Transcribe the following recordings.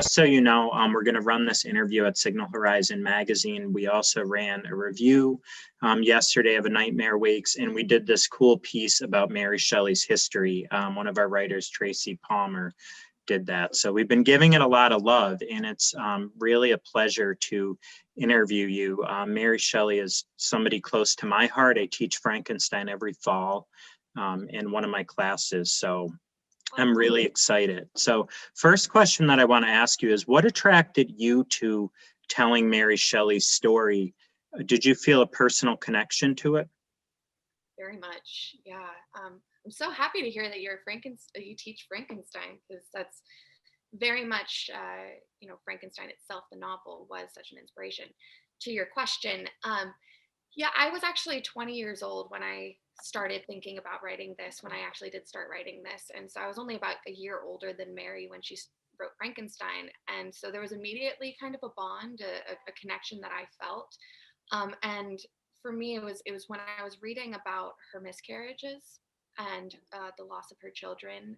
just so you know, we're going to run this interview at Signal Horizon Magazine. We also ran a review yesterday of A Nightmare Wakes, and we did this cool piece about Mary Shelley's history. One of our writers, Tracy Palmer, did that. So we've been giving it a lot of love, and it's really a pleasure to interview you. Mary Shelley is somebody close to my heart. I teach Frankenstein every fall in one of my classes. So I'm really excited. So first question that I want to ask you is, what attracted you to telling Mary Shelley's story? Did you feel a personal connection to it? Very much, yeah. I'm so happy to hear that you teach Frankenstein, because that's very much, Frankenstein itself, the novel, was such an inspiration. To your question, yeah, I was actually 20 years old when I started thinking about writing this, when I actually did start writing this. And so I was only about a year older than Mary when she wrote Frankenstein. And so there was immediately kind of a bond, a connection that I felt. And for me, it was when I was reading about her miscarriages and the loss of her children.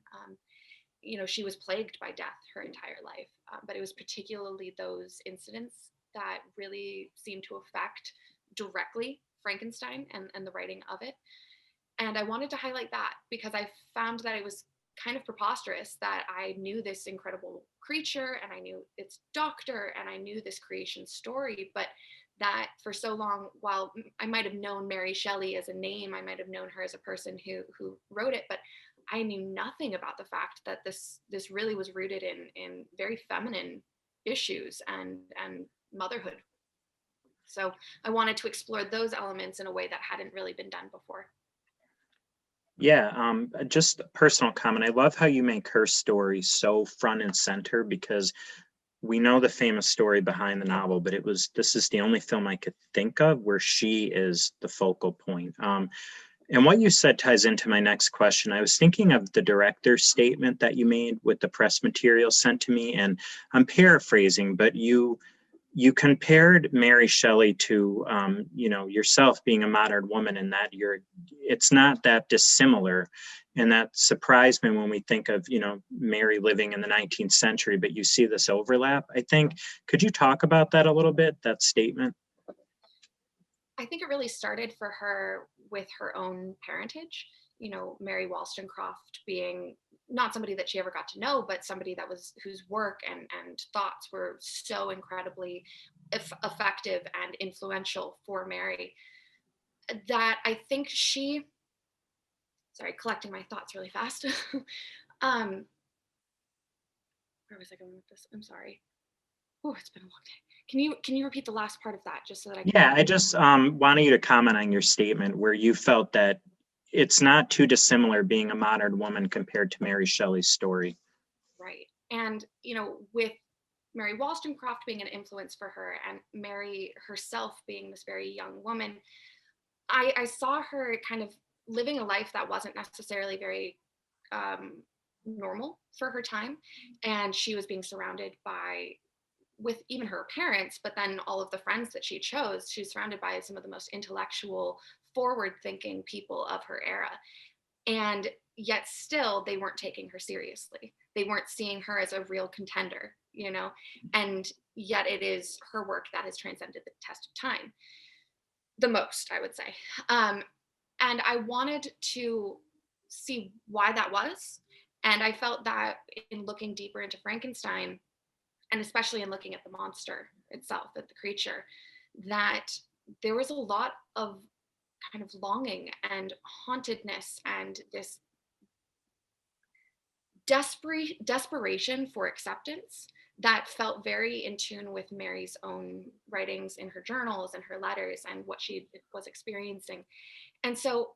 She was plagued by death her entire life, but it was particularly those incidents that really seemed to affect directly Frankenstein and the writing of it. And I wanted to highlight that because I found that it was kind of preposterous that I knew this incredible creature and I knew its doctor and I knew this creation story, but that for so long, while I might have known Mary Shelley as a name, I might have known her as a person who wrote it, but I knew nothing about the fact that this really was rooted in very feminine issues and motherhood. So I wanted to explore those elements in a way that hadn't really been done before. Yeah, just a personal comment. I love how you make her story so front and center, because we know the famous story behind the novel, but this is the only film I could think of where she is the focal point. And what you said ties into my next question. I was thinking of the director's statement that you made with the press material sent to me, and I'm paraphrasing, but you compared Mary Shelley to, yourself being a modern woman, and that it's not that dissimilar. And that surprised me when we think of, Mary living in the 19th century, but you see this overlap, I think. Could you talk about that a little bit, that statement? I think it really started for her with her own parentage. Mary Wollstonecraft being not somebody that she ever got to know, but somebody whose work and thoughts were so incredibly effective and influential for Mary, that I think sorry, collecting my thoughts really fast. um, where was I going with this? I'm sorry. Oh, it's been a long day. Can you repeat the last part of that just so that I can? Yeah, I just wanted you to comment on your statement where you felt that it's not too dissimilar being a modern woman compared to Mary Shelley's story. Right. And, with Mary Wollstonecraft being an influence for her and Mary herself being this very young woman, I saw her kind of living a life that wasn't necessarily very um, normal for her time. And she was being surrounded with even her parents, but then all of the friends that she chose, she was surrounded by some of the most intellectual, forward thinking people of her era. And yet still they weren't taking her seriously. They weren't seeing her as a real contender, and yet it is her work that has transcended the test of time the most, I would say. And I wanted to see why that was. And I felt that in looking deeper into Frankenstein, and especially in looking at the monster itself, at the creature, that there was a lot of kind of longing and hauntedness and this desperation for acceptance that felt very in tune with Mary's own writings in her journals and her letters and what she was experiencing. And so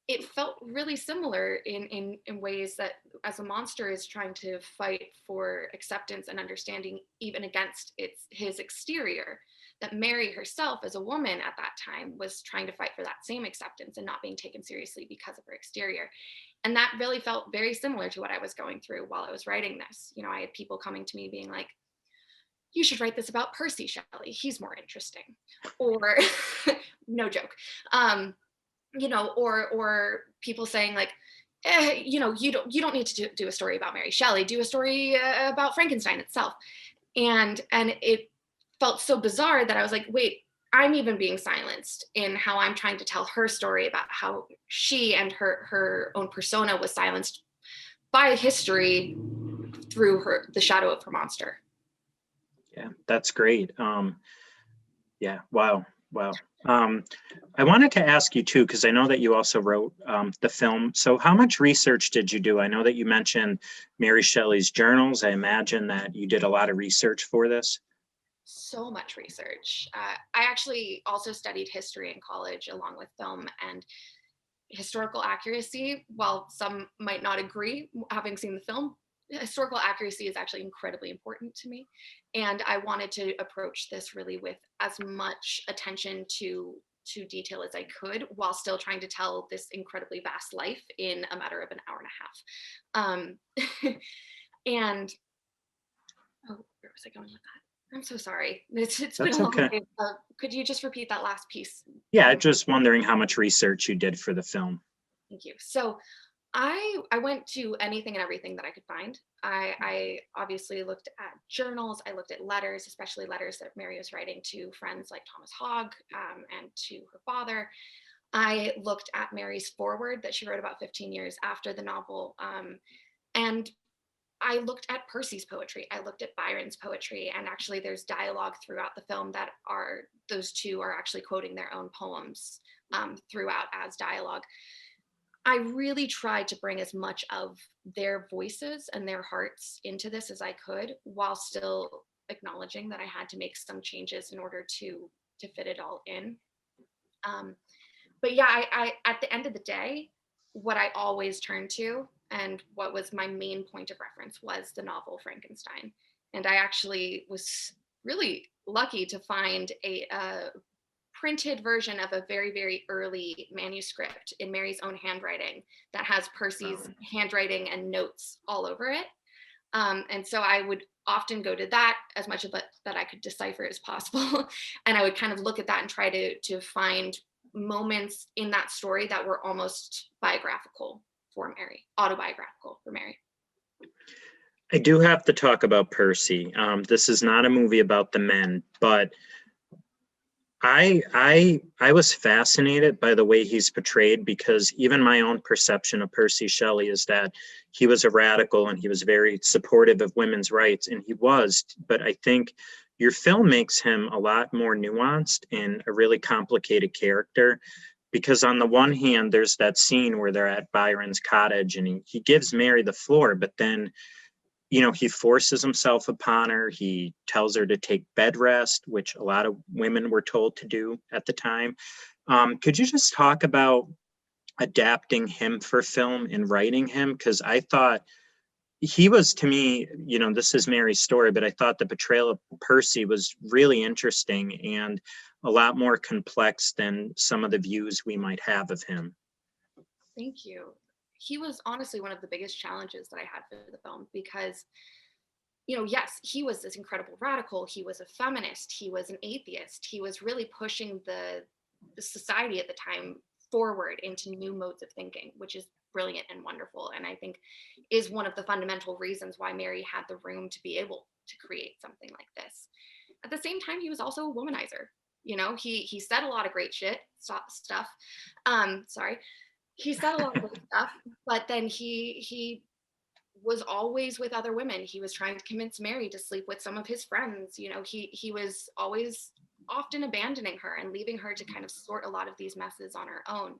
it felt really similar in ways that as a monster is trying to fight for acceptance and understanding even against his exterior, that Mary herself as a woman at that time was trying to fight for that same acceptance and not being taken seriously because of her exterior. And that really felt very similar to what I was going through while I was writing this. I had people coming to me being like, you should write this about Percy Shelley, he's more interesting, or no joke. Or people saying like, you don't need to do a story about Mary Shelley. Do a story about Frankenstein itself. And it felt so bizarre that I was like, wait, I'm even being silenced in how I'm trying to tell her story about how she and her own persona was silenced by history through the shadow of her monster. Yeah, that's great. Yeah, wow, wow. I wanted to ask you too, because I know that you also wrote the film. So how much research did you do? I know that you mentioned Mary Shelley's journals. I imagine that you did a lot of research for this. So much research. I actually also studied history in college along with film, and historical accuracy, while some might not agree having seen the film, historical accuracy is actually incredibly important to me. And I wanted to approach this really with as much attention to detail as I could, while still trying to tell this incredibly vast life in a matter of an hour and a half. And oh, where was I going with that? I'm so sorry. It's been That's a long okay. day. Could you just repeat that last piece? Yeah, just wondering how much research you did for the film. Thank you. So I went to anything and everything that I could find. I obviously looked at journals. I looked at letters, especially letters that Mary was writing to friends like Thomas Hogg, and to her father. I looked at Mary's foreword that she wrote about 15 years after the novel. And I looked at Percy's poetry. I looked at Byron's poetry. And actually, there's dialogue throughout the film that those two are actually quoting their own poems throughout as dialogue. I really tried to bring as much of their voices and their hearts into this as I could, while still acknowledging that I had to make some changes in order to fit it all in. Um, but yeah, I at the end of the day, what I always turned to and what was my main point of reference was the novel Frankenstein. And I actually was really lucky to find a printed version of a very, very early manuscript in Mary's own handwriting that has Percy's handwriting and notes all over it. And so I would often go to that as much of it that I could decipher as possible. And I would kind of look at that and try to find moments in that story that were almost biographical for Mary, autobiographical for Mary. I do have to talk about Percy. This is not a movie about the men, but I was fascinated by the way he's portrayed, because even my own perception of Percy Shelley is that he was a radical and he was very supportive of women's rights, and he was, but I think your film makes him a lot more nuanced and a really complicated character, because on the one hand there's that scene where they're at Byron's cottage and he gives Mary the floor, but then he forces himself upon her. He tells her to take bed rest, which a lot of women were told to do at the time. Could you just talk about adapting him for film and writing him? Because I thought he was, to me, this is Mary's story, but I thought the portrayal of Percy was really interesting and a lot more complex than some of the views we might have of him. Thank you. He was honestly one of the biggest challenges that I had for the film because, yes, he was this incredible radical. He was a feminist. He was an atheist. He was really pushing the society at the time forward into new modes of thinking, which is brilliant and wonderful. And I think is one of the fundamental reasons why Mary had the room to be able to create something like this. At the same time, he was also a womanizer. He said a lot of great stuff. Sorry, he said a lot of great stuff, but then he was always with other women. He was trying to convince Mary to sleep with some of his friends. He was always often abandoning her and leaving her to kind of sort a lot of these messes on her own.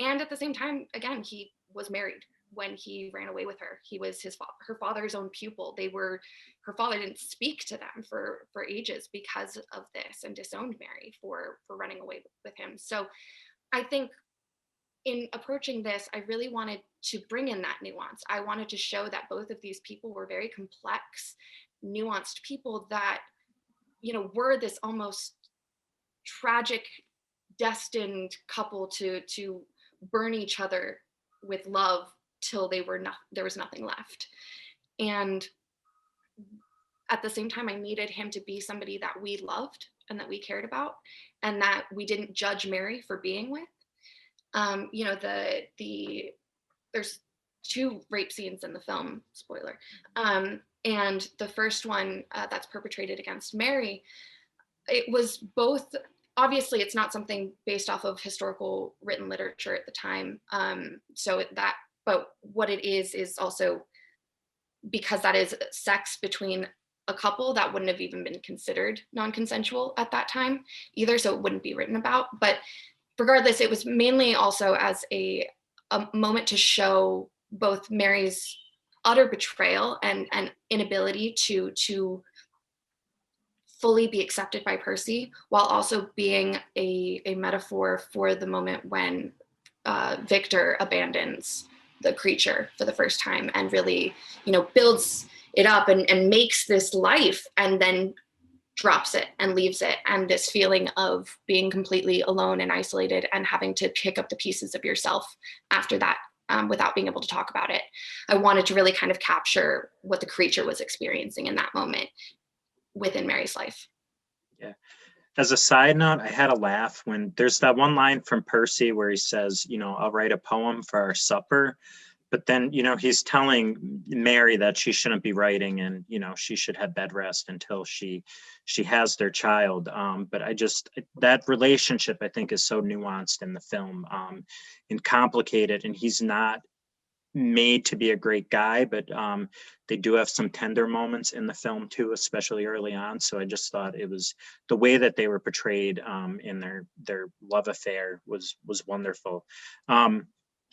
And at the same time, again, he was married when he ran away with her. He was her father's own pupil. Her father didn't speak to them for ages because of this, and disowned Mary for running away with him. So I think in approaching this, I really wanted to bring in that nuance. I wanted to show that both of these people were very complex, nuanced people that, were this almost tragic, destined couple to burn each other with love till there was nothing left. And at the same time, I needed him to be somebody that we loved and that we cared about, and that we didn't judge Mary for being with. The there's two rape scenes in the film, spoiler. And the first one that's perpetrated against Mary, it was both, obviously it's not something based off of historical written literature at the time. But what it is also, because that is sex between a couple, that wouldn't have even been considered non-consensual at that time either, so it wouldn't be written about. But regardless, it was mainly also as a moment to show both Mary's utter betrayal and inability to fully be accepted by Percy, while also being a metaphor for the moment when Victor abandons the creature for the first time and really, builds it up and makes this life, and then drops it and leaves it, and this feeling of being completely alone and isolated and having to pick up the pieces of yourself after that, without being able to talk about it. I wanted to really kind of capture what the creature was experiencing in that moment within Mary's life. Yeah. As a side note, I had a laugh when there's that one line from Percy where he says, I'll write a poem for our supper. But then, he's telling Mary that she shouldn't be writing, and, she should have bed rest until she has their child. But that relationship, I think, is so nuanced in the film, and complicated, and he's not made to be a great guy, but they do have some tender moments in the film too, especially early on. So I just thought it was the way that they were portrayed in their love affair was wonderful.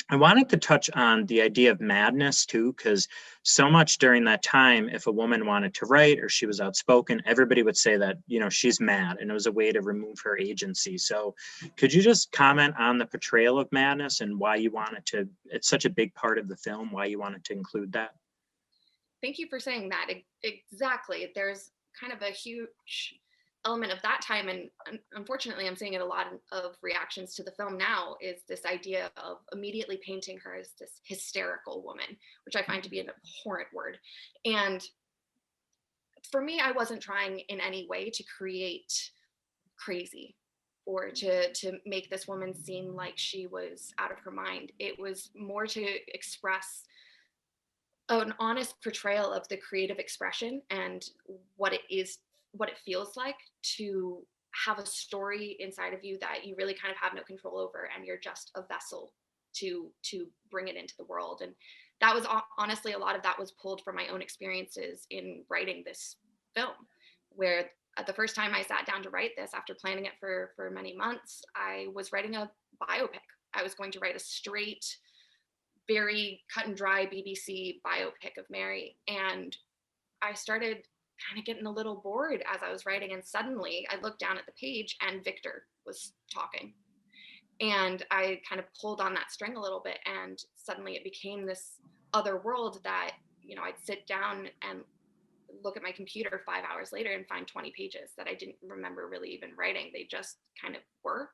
I wanted to touch on the idea of madness too, because so much during that time, if a woman wanted to write or she was outspoken, everybody would say that, she's mad, and it was a way to remove her agency. So could you just comment on the portrayal of madness and why you wanted to, it's such a big part of the film, why you wanted to include that? Thank you for saying that. Exactly. There's kind of a huge element of that time, and unfortunately I'm seeing it a lot of reactions to the film now, is this idea of immediately painting her as this hysterical woman, which I find to be an abhorrent word. And for me, I wasn't trying in any way to create crazy or to make this woman seem like she was out of her mind. It was more to express an honest portrayal of the creative expression and what it is, what it feels like to have a story inside of you that you really kind of have no control over, and you're just a vessel to bring it into the world. And that was honestly, a lot of that was pulled from my own experiences in writing this film, where at the first time I sat down to write this after planning it for many months, I was writing a biopic. I was going to write a straight, very cut and dry BBC biopic of Mary. And I started kind of getting a little bored as I was writing. And suddenly I looked down at the page and Victor was talking. And I kind of pulled on that string a little bit. And suddenly it became this other world that, I'd sit down and look at my computer 5 hours later and find 20 pages that I didn't remember really even writing. They just kind of were.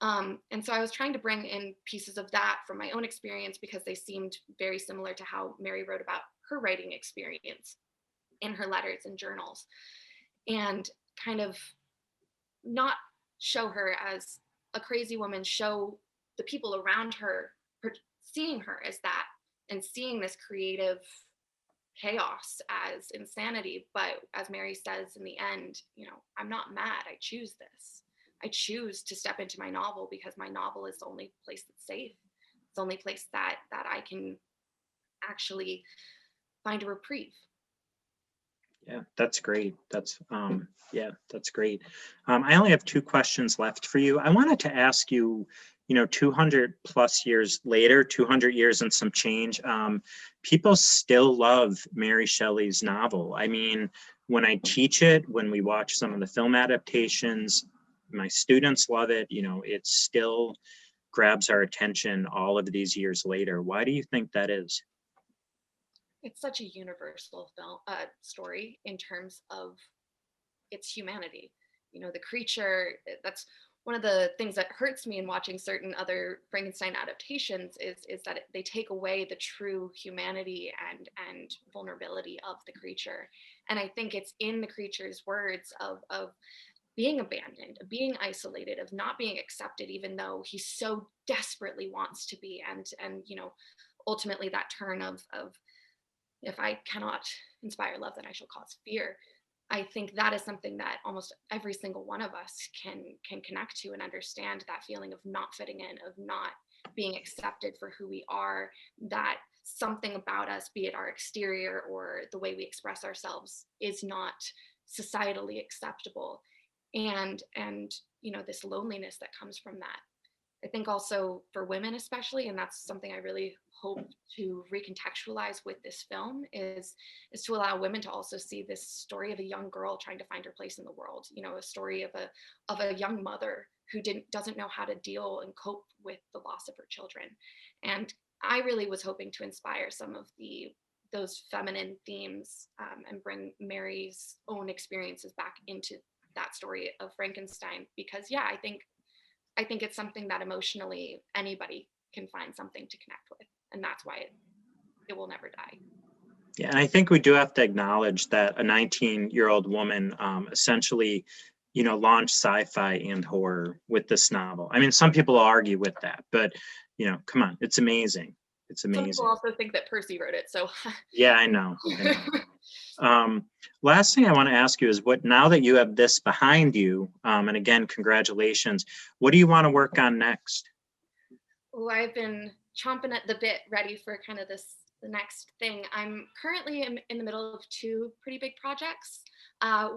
And so I was trying to bring in pieces of that from my own experience, because they seemed very similar to how Mary wrote about her writing experience in her letters and journals, and kind of not show her as a crazy woman, show the people around her seeing her as that, and seeing this creative chaos as insanity. But as Mary says in the end, I'm not mad. I choose this. I choose to step into my novel because my novel is the only place that's safe. It's the only place that I can actually find a reprieve. Yeah, that's great. That's great. I only have two questions left for you. I wanted to ask you, 200 plus years later, 200 years and some change, people still love Mary Shelley's novel. I mean, when I teach it, when we watch some of the film adaptations, my students love it. It still grabs our attention all of these years later. Why do you think that is? It's such a universal story in terms of its humanity. The creature, that's one of the things that hurts me in watching certain other Frankenstein adaptations, is that they take away the true humanity and vulnerability of the creature. And I think it's in the creature's words of being abandoned, of being isolated, of not being accepted, even though he so desperately wants to be. And ultimately that turn of if I cannot inspire love, then I shall cause fear. I think that is something that almost every single one of us can connect to and understand, that feeling of not fitting in, of not being accepted for who we are, that something about us, be it our exterior or the way we express ourselves, is not societally acceptable. And this loneliness that comes from that. I think also for women especially, and that's something I really hope to recontextualize with this film, is to allow women to also see this story of a young girl trying to find her place in the world. A story of a young mother who doesn't know how to deal and cope with the loss of her children. And I really was hoping to inspire some of those feminine themes, and bring Mary's own experiences back into that story of Frankenstein, because yeah, I think it's something that emotionally anybody can find something to connect with. And that's why it will never die. Yeah, and I think we do have to acknowledge that a 19-year-old woman essentially, launched sci-fi and horror with this novel. I mean, some people argue with that, but come on, it's amazing. It's Some people amazing. also think that Percy wrote it. So Yeah, I know. I know. Last thing I want to ask you is, what, now that you have this behind you, and again, congratulations, what do you want to work on next? oh, I've been chomping at the bit ready for kind of the next thing. I'm currently in the middle of two pretty big projects.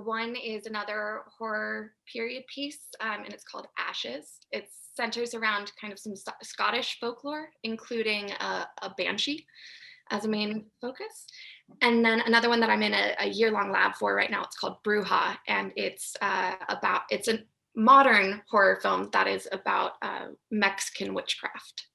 One is another horror period piece, and it's called Ashes. It centers around kind of some Scottish folklore, including a banshee as a main focus. And then another one that I'm in a year-long lab for right now, it's called Bruja, and it's a modern horror film that is about Mexican witchcraft.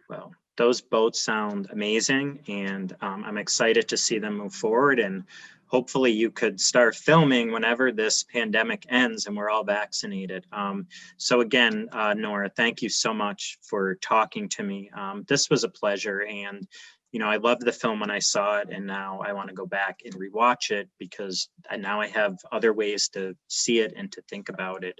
Well, those both sound amazing, and I'm excited to see them move forward. And hopefully, you could start filming whenever this pandemic ends and we're all vaccinated. So, again, Nora, thank you so much for talking to me. This was a pleasure. And, I loved the film when I saw it, and now I want to go back and rewatch it because now I have other ways to see it and to think about it,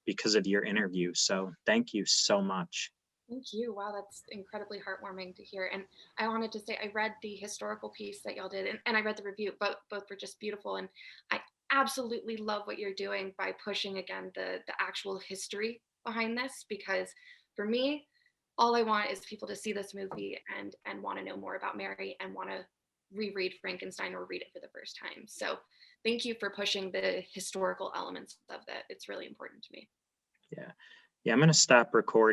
because of your interview. So, thank you so much. Thank you. Wow, that's incredibly heartwarming to hear. And I wanted to say, I read the historical piece that y'all did, and I read the review. Both were just beautiful. And I absolutely love what you're doing by pushing again the actual history behind this, because for me, all I want is people to see this movie and want to know more about Mary and want to reread Frankenstein or read it for the first time. So thank you for pushing the historical elements of that. It's really important to me. Yeah. Yeah, I'm going to stop recording.